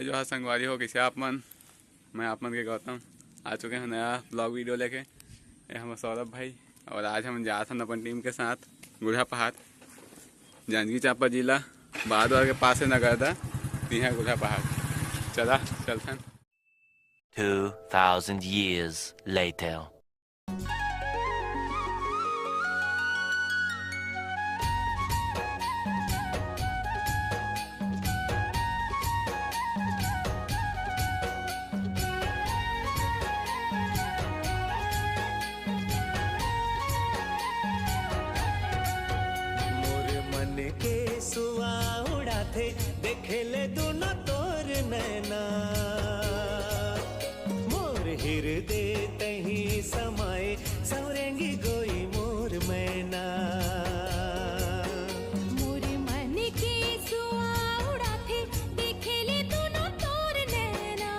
जो है संगवारी हो कैसे आप मन, मैं आप मन के गौतम आ चुके हैं नया ब्लॉग वीडियो लेके। ये हम सौरभ भाई और आज हम जा थे अपन टीम के साथ गुढ़ा पहाड़, जांजगीर चांपा जिला बहादुर के पास से नगर था यहाँ गुढ़ा पहाड़। चला चलते हैं। 2000 years later. के सुआ उड़ाथे देखे ले दोनों तोर नैना, मोर हृदय तही समाए सौरेंगी गोई मोर मैना। मोर मन के सुआ उड़ाथे देखे ले दोनों तोर नैना,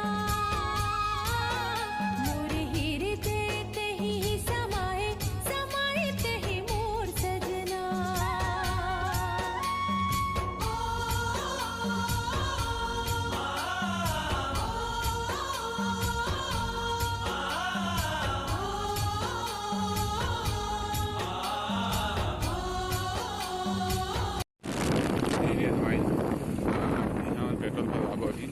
मोर हृदय तही समाए समाए तही मोर सजना। पेट्रोल भरवा अभी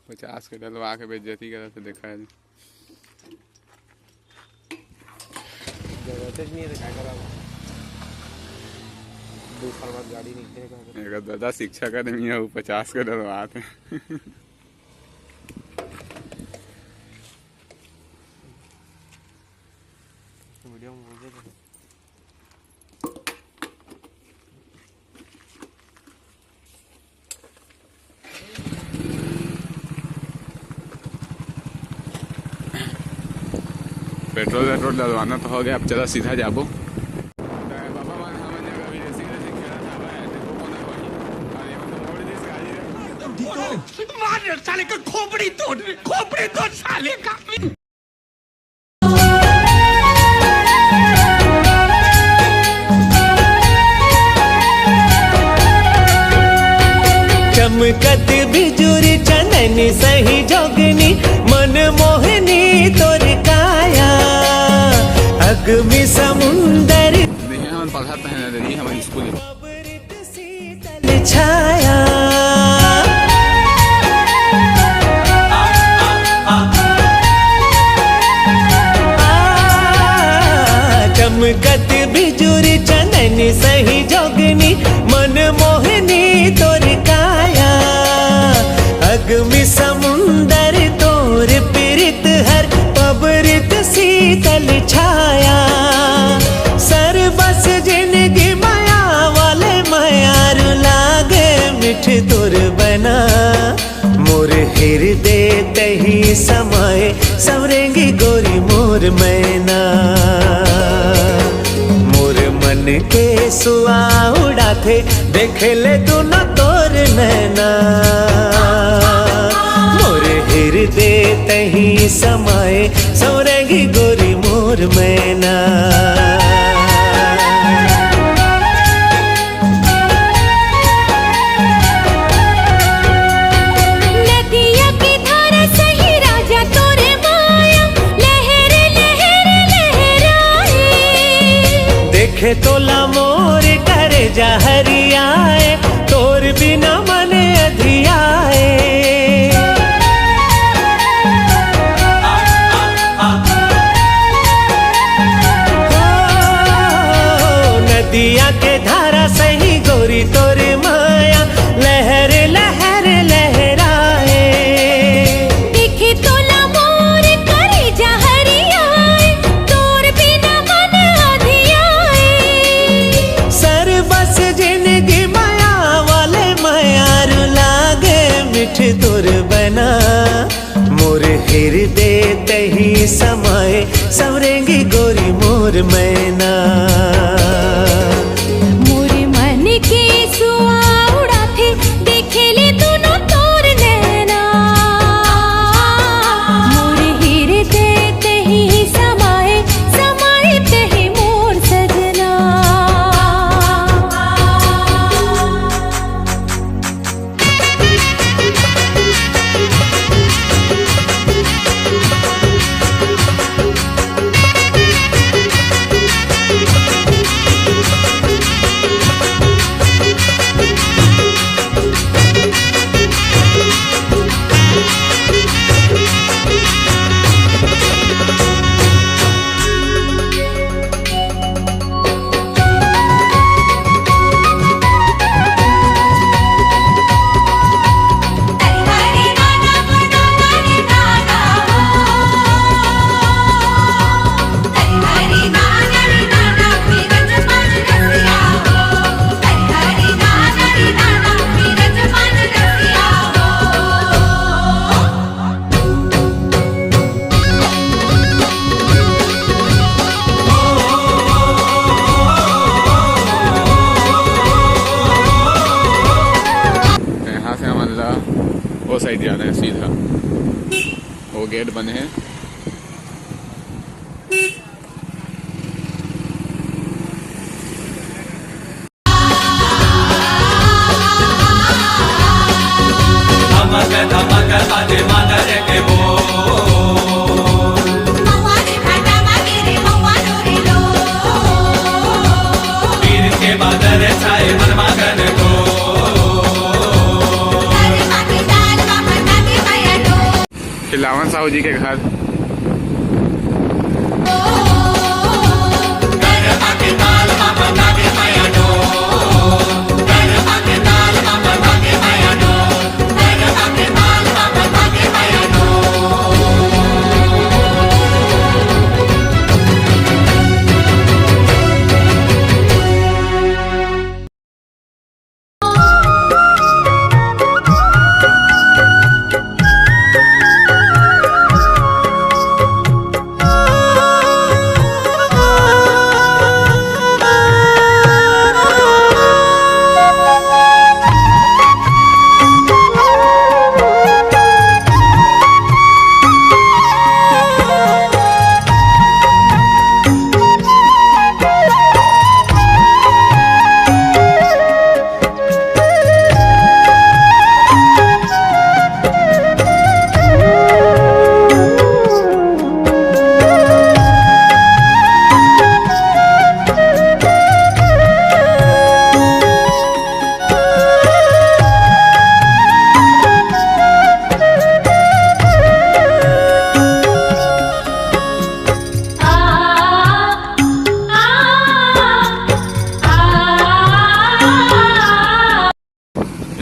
पचास के डलवा के बेइज्जती करे तो देखा है नहीं है, क्या करा दूसरा बात गाड़ी नहीं है। दादा शिक्षा अकादमी है 50 के डलवा थे। वीडियो में बोल रहे पेट्रोल डलवाना तो हो गया, अब चला सीधा जाबो। साले का खोपड़ी तोड़ साले का। चमकत बिजुरी चननी सही जोगनी मन मोहनी तोर काया, अग्नि समुंदर हम पढ़ाते हैं नदी हमारे स्कूल शीतल छाया। चमकत बिजुरी चननी सही जोगनी मन मोहनी तोर काया, अग्नि समुंदर तोर पीरित हर पबरित शीतल छाया। सर बस जिंदगी माया वाले मायार लागे मिठ तोर बना, मोर हृदय तही समाए सवरेंगी गोरी मोर मैना। मोर मन के सुआ उड़ाथे देखे ले तू न तोर नैना, मोर हृदय तही समाए सौरेंगी गोरी मोर मैना। देखे तोला मोर करे जा हरियाए, तोर बिना मन अधियाए। नदिया के धारा सही गोरी तोर माया, लहर लहर लहराए। देखे तोला मोर करे जा हरियाए, तोर बिना मन अधियाए। सर बस जिंदगी माया वाले मायार लागे मिठ तोर बना, मोर हृदय तही समाए सवरेंगी गोरी मोर मैना। मवाने भाटा मागे रे मवा नोरे लो तारे मागे दाल मामा नागे माया लो खिलावन साहू जी के घर तारे मागे दाल मामा नागे माया लो तारे मागे दाल मामा नागे माया लो तारे मागे दाल मामा नागे माया लो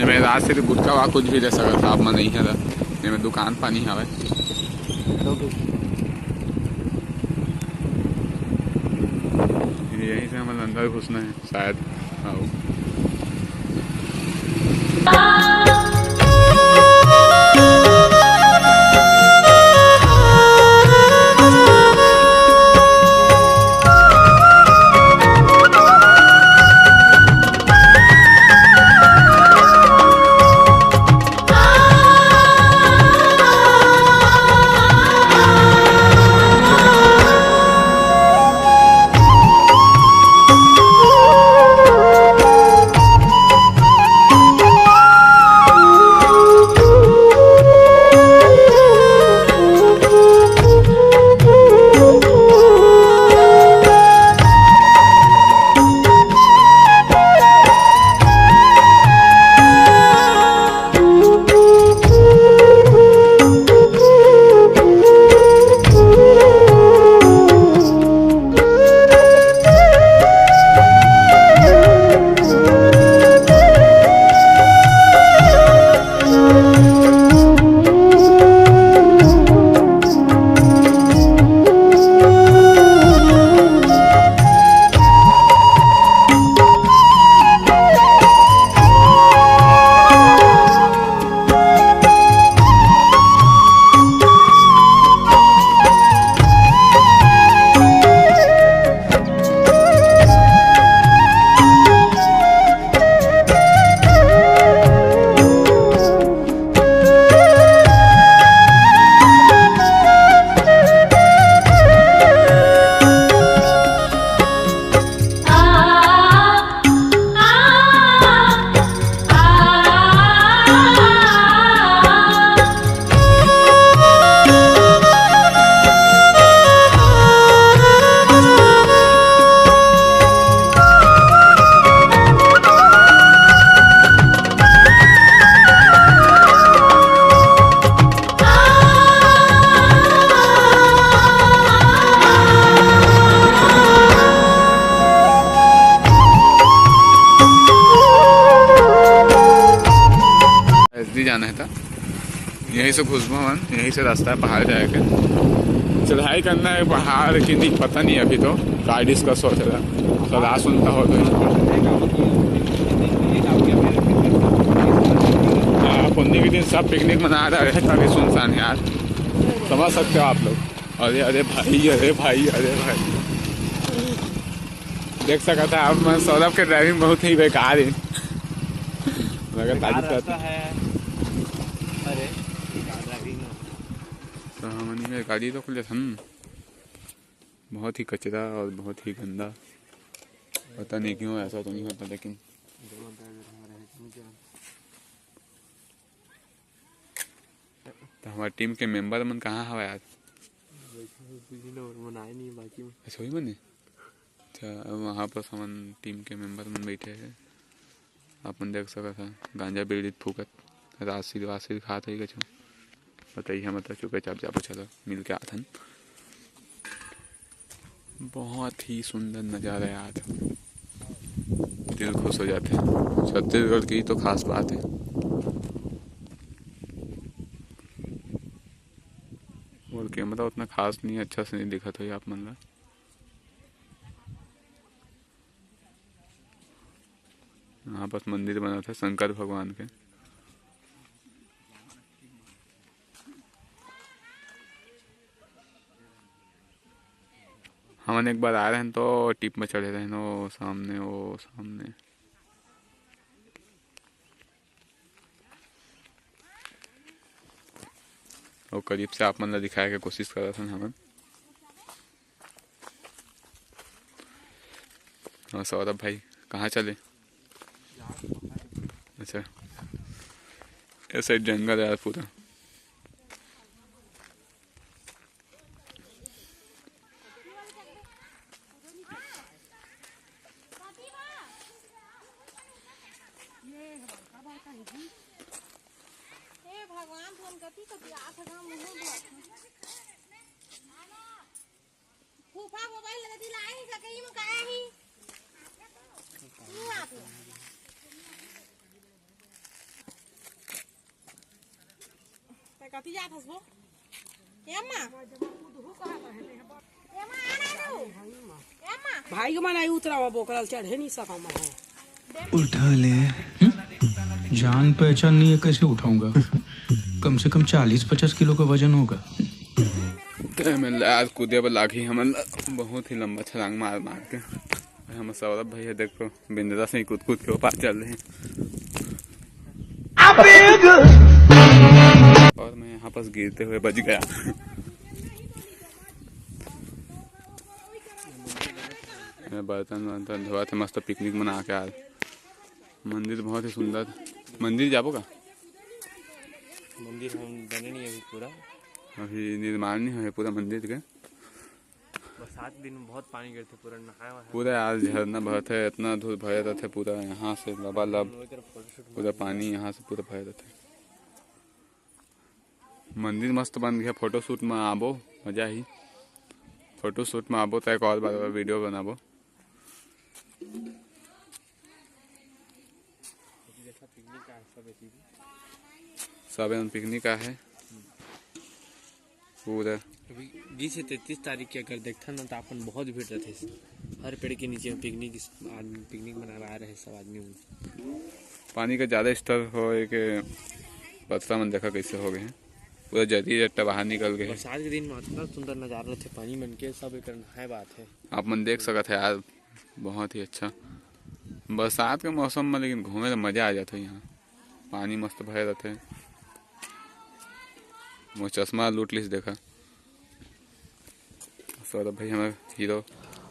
मैं रात से गुटका वा कुछ भी ले सकता था, अब मैं नहीं है मैं दुकान पानी हवे यहीं से हमें अंदर घुसना है शायद। आओ जाना है था, यहीं से खुशबुवन, यहीं से रास्ता है पहाड़ जाएगा। चढ़ाई करना है पहाड़ की नहीं पता नहीं, अभी तो गाइडिस का सोच रहा सलाह सुनता हो तो पुण्य के दिन सब पिकनिक मना रहे हैं, काफी सुनसान यार, समझ सकते हो आप लोग। अरे अरे भाई अरे भाई अरे भाई देख सका था आप, मैं सौरभ के ड्राइविंग बहुत ही बेकार है, मगर तारीफ करता है। अरे तो हमनी में गाड़ी तो खुले थन बहुत ही कचरा और बहुत ही गंदा। पता नहीं क्यों ऐसा तो नहीं होता, लेकिन तो हमारी टीम के मेंबर मन कहाँ हवा यार? अच्छा वही बने। अच्छा वहाँ पर हमन टीम के मेंबर मन बैठे हैं। अपन देख सकत है गांजा बीड़ी फूकत राशि वासी खात है कछु। बताइए हम तो चुपे चाप जाबो, चलो मिल के आथन। बहुत ही सुंदर नज़ारा यार, दिल खुश हो जाते हैं। छत्तीसगढ़ की तो खास बात है। और कैमरा उतना खास नहीं, अच्छा से नहीं दिखा तो आप मन ला। यहाँ पर मंदिर बना था शंकर भगवान के। हम एक बार आ रहे हैं तो टिप में चढ़े रहे वो सामने और करीब से आप मन ला दिखाए के कोशिश कर रहे थे हमन। और सौरभ भाई कहाँ चले? अच्छा ऐसा जंगल है यार पूरा। भगवान फोन करती कभी आ था मुंह फूफा मोबाइल लगा दी लाई सके ही मुकाया ही नहीं आते ते कती जात हसबो एम्मा एम्मा आना दो एम्मा भाई के मनाई उतरा बोकरल चढ़े नहीं सका मैं। उठा ले। जान पहचान नहीं है, कैसे उठाऊंगा? कम से कम 40-50 किलो का वजन होगा। आज कूदे पर लागी हम बहुत ही लंबा छलांग मार के। हम सौरभ भैया देखो बिंदरा से ही कूद के ऊपर चल रहे हैं। और मैं यहाँ पास गिरते हुए बच गया। बर्तन धोआ थे, मस्त पिकनिक मना के आज। मंदिर बहुत ही सुंदर। मंदिर जाबो का? मंदिर हम बने नहीं अभी पूरा, अभी निर्माण नहीं है पूरा मंदिर के। बरसात दिन में बहुत पानी गिरते पूरा नहाया हुआ है। पूरा आज झरना बहत है, इतना धूल भरे रहते पूरा यहाँ से लबालब पूरा पानी यहाँ से पूरा भरे रहते। मंदिर मस्त बन गया। फोटो शूट में आबो, मजा ही। फोटो शूट में आबो तो एक और बार वीडियो बनाबो। सब पिकनिक का है पूरा। अभी 20 से 33 तारीख के अगर देखता ना तो अपन बहुत भीड़ रहते। हर पेड़ के नीचे पिकनिक मनाने आ रहे सब आदमी। पानी का ज़्यादा स्तर हो के पत्थरा मन देखा कैसे हो गए हैं, पूरा जदी जट्टा बाहर निकल गए। बरसात के दिन में इतना सुंदर नज़ारा रहते पानी मन के, सब एक नहाए बात है। आप मन देख सकते हैं यार, बहुत ही अच्छा बरसात के मौसम में। लेकिन घूमे तो मज़ा आ जाता है। यहाँ पानी मस्त भरे रहते हैं। वो चश्मा लूट लिस देखा सौरभ भाई हमारे हीरो।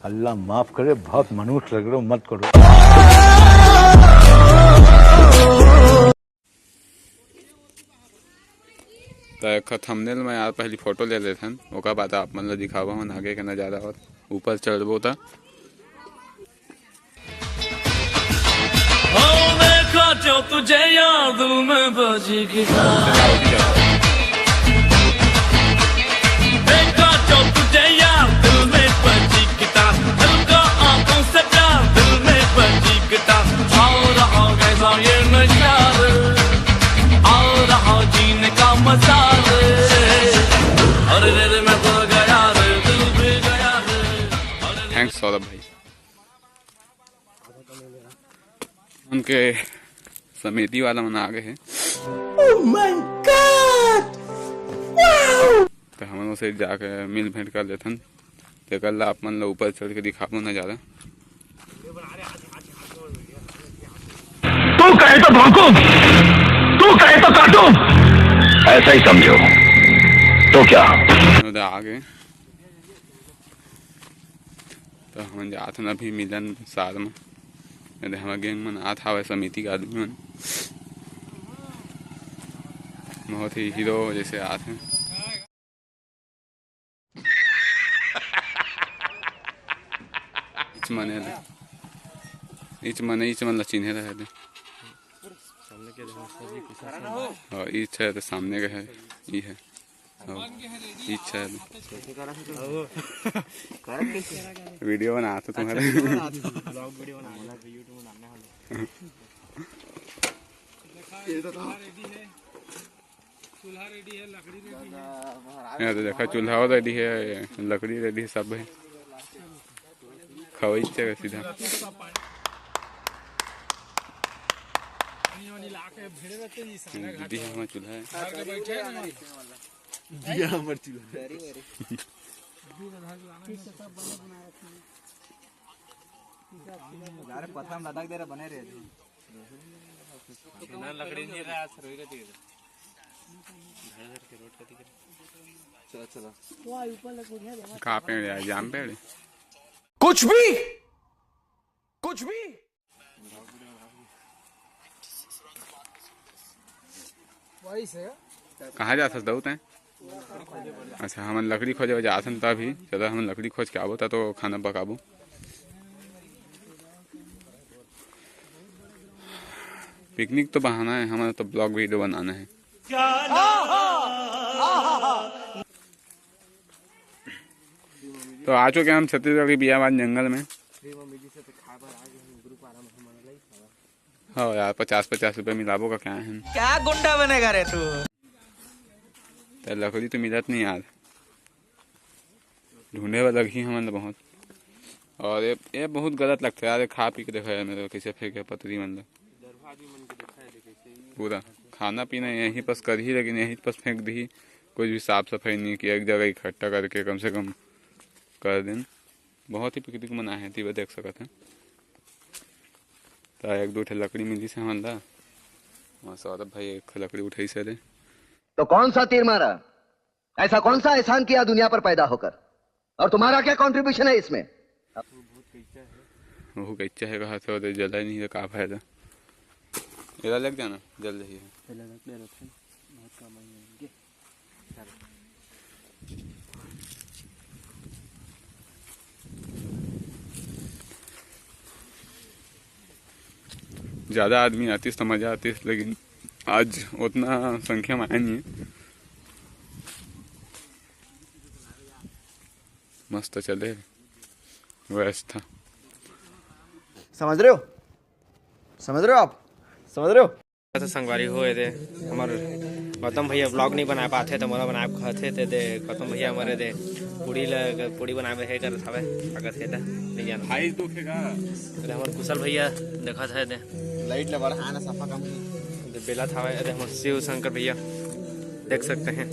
अल्लाह माफ करे, बहुत मनुष्य लग रहे हो, मत करो। तो थंबनेल में यार पहली फोटो ले लेते हैं, ओका बाद आप मन दिखावा हम आगे का नज़ारा और ऊपर चढ़बो था। जो तुझे याद में बजी देखा जो तुझे याद दिल में बजी गिटार, दिल का आंखों से प्यार दिल में बजी गिटार। आओ रहा कैसा ये नशा, आओ रहा जीने का मजा। अरे रे मैं तो गया रे, दिल भी गया रे। थैंक्स सौरभ भाई। उनके समिति वाला मन आ गए हैं। तो हम उसे जाके मिल भेंट कर लेते हैं। तो कल आप मन ऊपर चढ़ के दिखाबो नजारा। तू कहे तो भौंकू, तू कहे तो काटू, ऐसा ही समझो। तो क्या आ गए तो हम जात हन अभी मिलन सार में, अरे हमारे गैंग में आत हवे समिति के आदमी मन, बहुत ही हीरो जैसे आते हैं। इच मन ला चिन्हे रहे थे, और इच है तो सामने का है, ये है इच है। वीडियो बना तो तुम्हारे यहाँ तो देखा चूल्हा रेडी है, लकड़ी रेडी है, सब है। खवाई से सीधा दीदी है, हमारा चूल्हा है। लकड़ी नहीं रहा चलो कहाँ पेड़ है? जाम पेड़? कुछ भी कहाँ जा सकता होते हैं? अच्छा, हम लकड़ी खोजे जाते हैं तभी। चलो हम लकड़ी खोज के आबो था तो खाना पकाबो। पिकनिक तो बहाना है, हमारा तो ब्लॉग वीडियो बनाना है। तो आ चुके हम छत्तीसगढ़ के बियाबाद जंगल में। हाँ यार, 50-50 रुपये मिलाबो का क्या है? क्या गुंडा बनेगा रे तू? तो लकड़ी तो मिलत नहीं यार, ढूंढे वाला लगी हमारे बहुत। और ये बहुत गलत लगता है यार, खा पी के देखा यार मेरे कैसे फेंके पतरी मतलब पूरा खाना पीना यहीं पास कर ही, लेकिन यहीं पास फेंक दी। कुछ भी साफ सफाई नहीं किया, एक जगह इकट्ठा करके कम से कम कर दिन। बहुत ही पिकनिक मना है तीबे देख सकते हैं। तो एक दो ठे लकड़ी मिली से हमारा, वहाँ सौरभ भाई एक लकड़ी उठाई से रे। तो कौन सा तीर मारा? ऐसा कौन सा एहसान किया दुनिया पर पैदा होकर? और तुम्हारा क्या कंट्रीब्यूशन है इसमें? वो कच्चा है, कहा से जला नहीं है, का फायदा। इधर लग जाना, जल रही है। ज़्यादा आदमी आती तो मज़ा आती, लेकिन आज उतना संख्या में आया नहीं है। मस्त चले व्यवस्था। समझ रहे हो आप? समझ रहे हो? तो संगवारी हुए थे हमारे गौतम भैया ब्लॉग नहीं बना पाते, तो मोला बनाए खाते थे। दे गौतम भैया हमारे दे पूड़ी बनाए है कर था अगर थे नहीं जाना भाई दुखेगा। अरे हमारे कुशल भैया देखा था दे लाइट ले बढ़ा ना, सफा कम दे बेला था। अरे हमारे शिव शंकर भैया देख सकते हैं।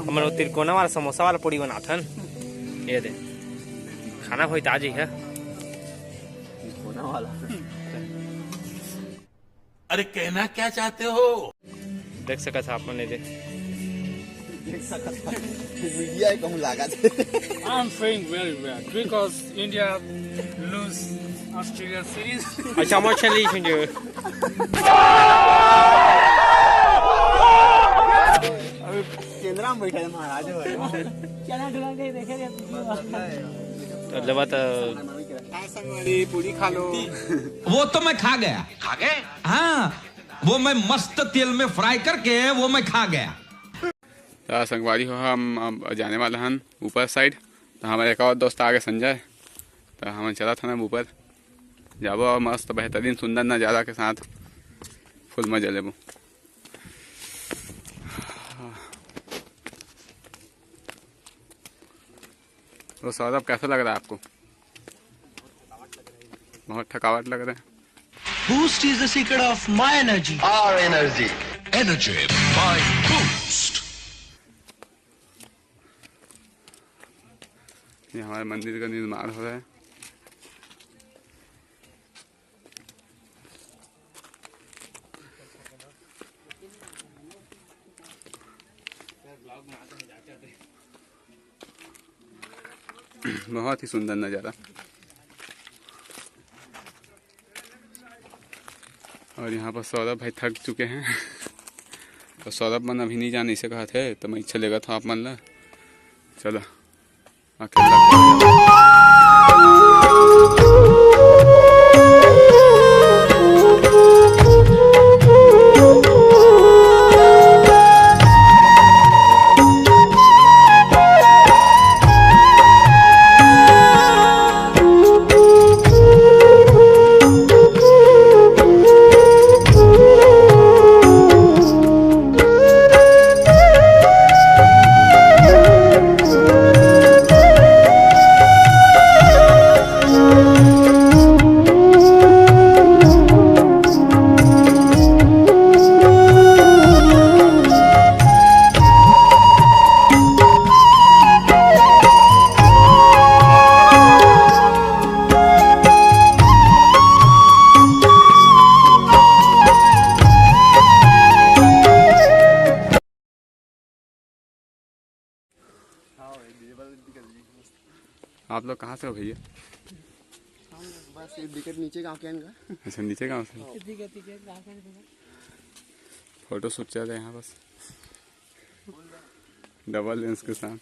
हमारे तिरकोना वाला समोसा वाला पूड़ी बना था ये दे, खाना कोई ताजी है वाला। अरे कहना क्या चाहते हो? देख सका था आपने दे मीडिया कहूं लगा थे। I'm feeling very bad because India lose Australia series. अच्छा मैं चली जो अभी केंद्र में बैठा है महाराज चना ढुला के देखे रे मतलब बात पूरी खा लो। वो तो मैं खा गया। हाँ, वो मैं मस्त तेल में फ्राई करके वो मैं खा गया। तो संगवारी हो, हम अब जाने वाला हन ऊपर साइड। तो हमारे एक और दोस्त आ गए संजय, तो हम चला था ना ऊपर जाबो और मस्त बेहतरीन सुंदर नज़ारा के साथ फुल मजा लेबो। तो सौरभ कैसा लग रहा है आपको? बहुत थकावट लग रहा है। Boost is the secret of my energy. Our energy. Energy by Boost. ये हमारे मंदिर का निर्माण हो रहा है। बहुत ही सुंदर नज़ारा। और यहाँ पर सौरभ भाई थक चुके हैं तो सौरभ मन अभी नहीं जाने से कहा थे तो मैं चलेगा था आप मन ला चलो अकेला। आप लोग कहाँ से हो भैया? बस नीचे गाँव के हैं। अच्छा नीचे गाँव से। फोटो शूट चल रहे हैं यहाँ बस डबल लेंस के साथ।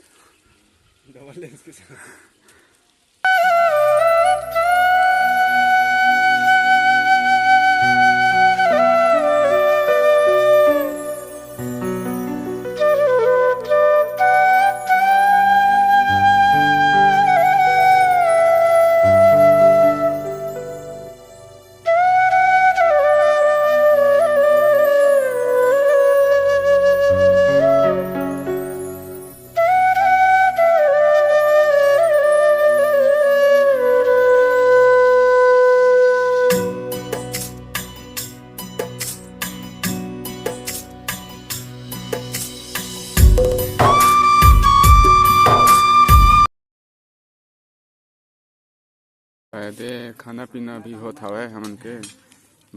फायदे खाना पीना भी होता हवे हमन के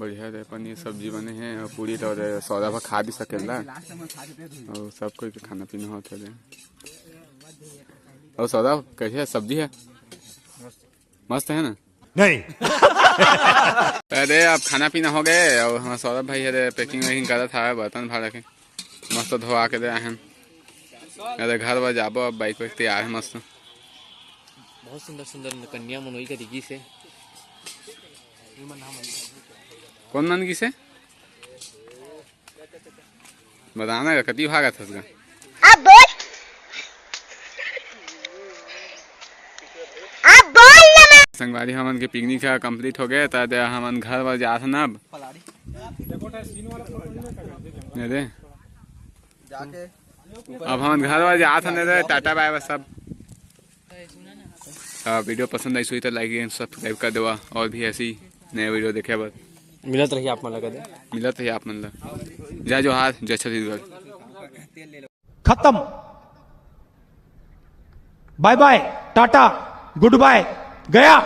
बढ़िया रे पनीर सब्जी बने हैं और पूरी तो सौदा खा भी सकेला और सब कोई के खाना पीना होता है। और सौदा कैसे है? सब्जी है मस्त है ना? नहीं। अरे अब खाना पीना हो गए और हमारा सौरभ भाई है पैकिंग वैकिंग करा था बर्तन भाड़ा के मस्त धोआ के दे हैं। अरे घर पर जाबो अब बाइक वाइक तैयार है मस्त। बहुत सुंदर सुंदर कन्या मनोई का दिखी से। कौन मन की से बताना का कति भागा था उसका। अब बोल ना। संगवारी हमन के पिकनिक का कंप्लीट हो गए तो हमन घर पर जा ना अब हम घर पर जा था टाटा बाय बाय सब। वीडियो पसंद आई सुई तो लाइक एंड सब्सक्राइब कर देवा और भी ऐसी नए वीडियो देखे बस मिलत रही आप मन लगा दे मिलत रही आप मन ला। जय जोहार जय छत्तीसगढ़। खत्म। Bye bye tata good bye गया।